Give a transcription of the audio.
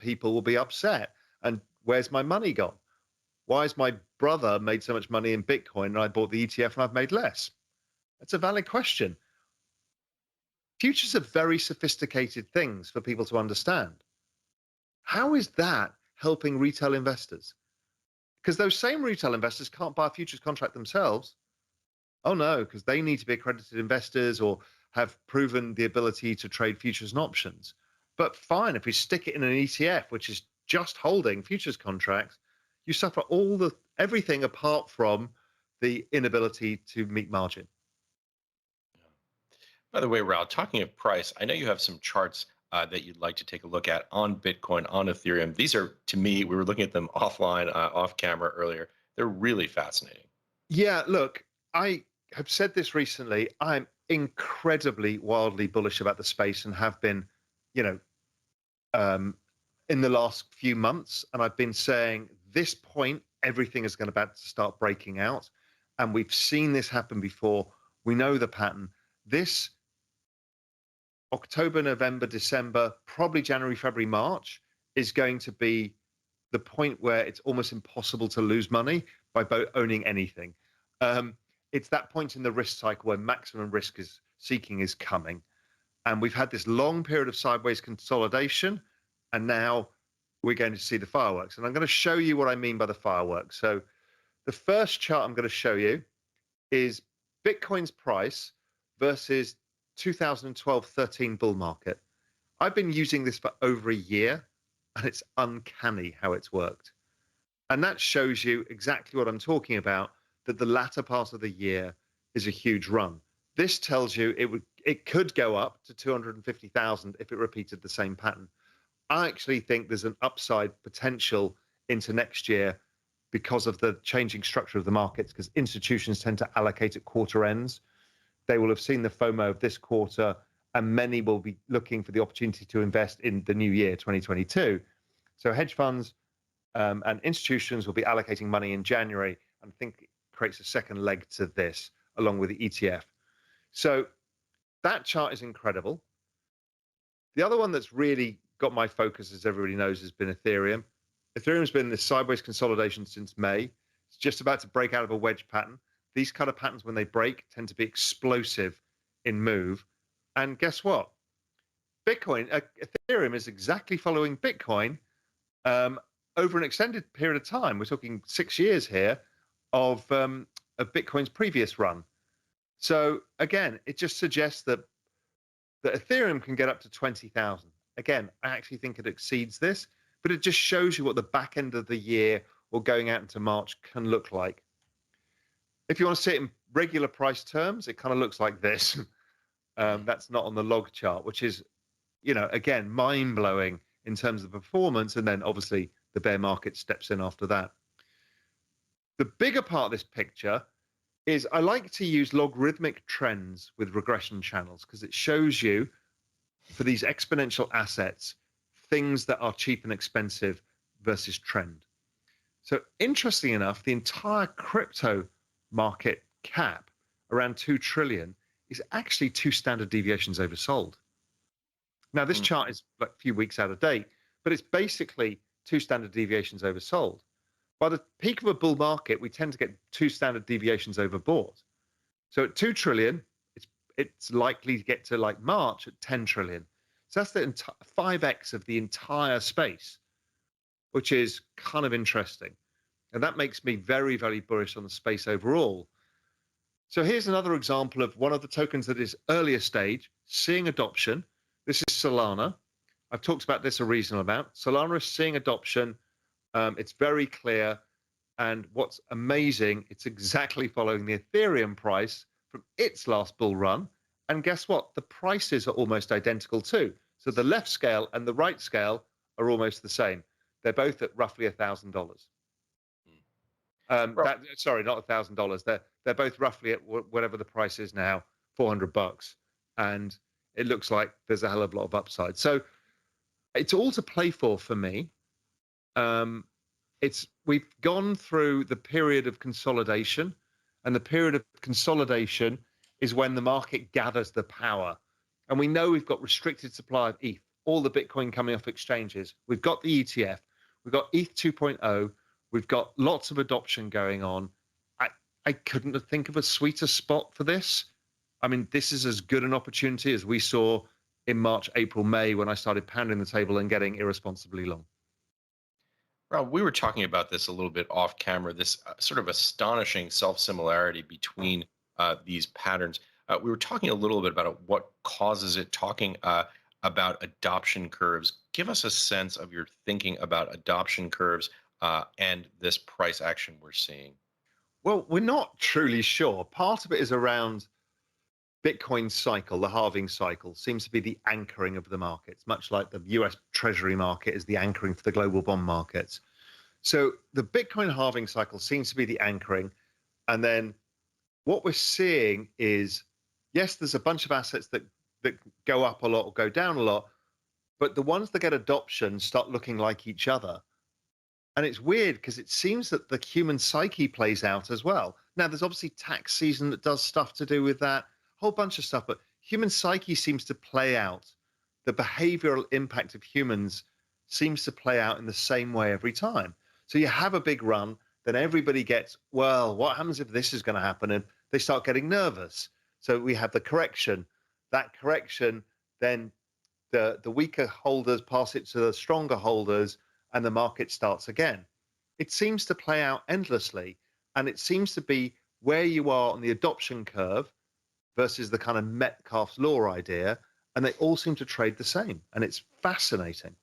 people will be upset. And where's my money gone? Why has my brother made so much money in Bitcoin and I bought the ETF and I've made less? That's a valid question. Futures are very sophisticated things for people to understand. How is that helping retail investors? Because those same retail investors can't buy a futures contract themselves. Oh no, because they need to be accredited investors or have proven the ability to trade futures and options. But fine, if we stick it in an ETF, which is just holding futures contracts, you suffer everything apart from the inability to meet margin. By the way, Raul, talking of price, I know you have some charts that you'd like to take a look at on Bitcoin, on Ethereum. These are, to me, we were looking at them offline, off camera earlier. They're really fascinating. Yeah, look, I have said this recently. I'm incredibly wildly bullish about the space and have been, you know, in the last few months. And I've been saying this point, everything is about to start breaking out. And we've seen this happen before. We know the pattern. This October, November, December, probably January, February, March is going to be the point where it's almost impossible to lose money by owning anything. It's that point in the risk cycle where maximum risk seeking is coming. And we've had this long period of sideways consolidation, and now we're going to see the fireworks. And I'm going to show you what I mean by the fireworks. So the first chart I'm going to show you is Bitcoin's price versus 2012-13 bull market. I've been using this for over a year, and it's uncanny how it's worked. And that shows you exactly what I'm talking about, that the latter part of the year is a huge run. This tells you it could go up to 250,000 if it repeated the same pattern. I actually think there's an upside potential into next year because of the changing structure of the markets, because institutions tend to allocate at quarter ends. They will have seen the FOMO of this quarter, and many will be looking for the opportunity to invest in the new year, 2022. So hedge funds and institutions will be allocating money in January, and I think it creates a second leg to this, along with the ETF. So that chart is incredible. The other one that's really got my focus, as everybody knows, has been Ethereum. Ethereum's been in this sideways consolidation since May. It's just about to break out of a wedge pattern. These kind of patterns, when they break, tend to be explosive in move. And guess what? Ethereum is exactly following Bitcoin over an extended period of time. We're talking 6 years here of Bitcoin's previous run. So again, it just suggests that Ethereum can get up to 20,000. Again, I actually think it exceeds this, but it just shows you what the back end of the year or going out into March can look like. If you want to see it in regular price terms, it kind of looks like this. That's not on the log chart, which is, again, mind-blowing in terms of performance. And then obviously the bear market steps in after that. The bigger part of this picture is I like to use logarithmic trends with regression channels because it shows you, for these exponential assets, things that are cheap and expensive versus trend. So interestingly enough, the entire crypto market cap, around 2 trillion, is actually 2 standard deviations oversold. Now, this chart is like a few weeks out of date, but it's basically 2 standard deviations oversold. By the peak of a bull market, we tend to get 2 standard deviations overbought. So at 2 trillion, it's likely to get to like March at 10 trillion. So that's the 5x of the entire space, which is kind of interesting. And that makes me very, very bullish on the space overall. So here's another example of one of the tokens that is earlier stage, seeing adoption. This is Solana. I've talked about this a reasonable amount. Solana is seeing adoption. It's very clear. And what's amazing, it's exactly following the Ethereum price from its last bull run. And guess what? The prices are almost identical too. So the left scale and the right scale are almost the same. They're both at roughly $1,000. Sorry, not $1,000. They're both roughly at whatever the price is now, $400, and it looks like there's a hell of a lot of upside. So it's all to play for me. We've gone through the period of consolidation, and the period of consolidation is when the market gathers the power, and we know we've got restricted supply of ETH. all the Bitcoin coming off exchanges. We've got the ETF, we've got ETH 2.0, we've got lots of adoption going on. I couldn't think of a sweeter spot for this. I mean, this is as good an opportunity as we saw in March, April, May when I started pounding the table and getting irresponsibly long. Rob, we were talking about this a little bit off camera, this sort of astonishing self similarity between these patterns. We were talking a little bit about what causes it, talking about adoption curves. Give us a sense of your thinking about adoption curves and this price action we're seeing. Well, we're not truly sure. Part of it is around Bitcoin's cycle, the halving cycle, seems to be the anchoring of the markets, much like the US Treasury market is the anchoring for the global bond markets. So the Bitcoin halving cycle seems to be the anchoring. And then what we're seeing is, yes, there's a bunch of assets that go up a lot or go down a lot, but the ones that get adoption start looking like each other. And it's weird because it seems that the human psyche plays out as well. Now, there's obviously tax season that does stuff to do with that, whole bunch of stuff, but human psyche seems to play out. The behavioral impact of humans seems to play out in the same way every time. So you have a big run, then everybody gets, well, what happens if this is going to happen? And they start getting nervous. So we have the correction. That correction, then the weaker holders pass it to the stronger holders, and the market starts again. It seems to play out endlessly, and it seems to be where you are on the adoption curve versus the kind of Metcalfe's law idea, and they all seem to trade the same, and it's fascinating.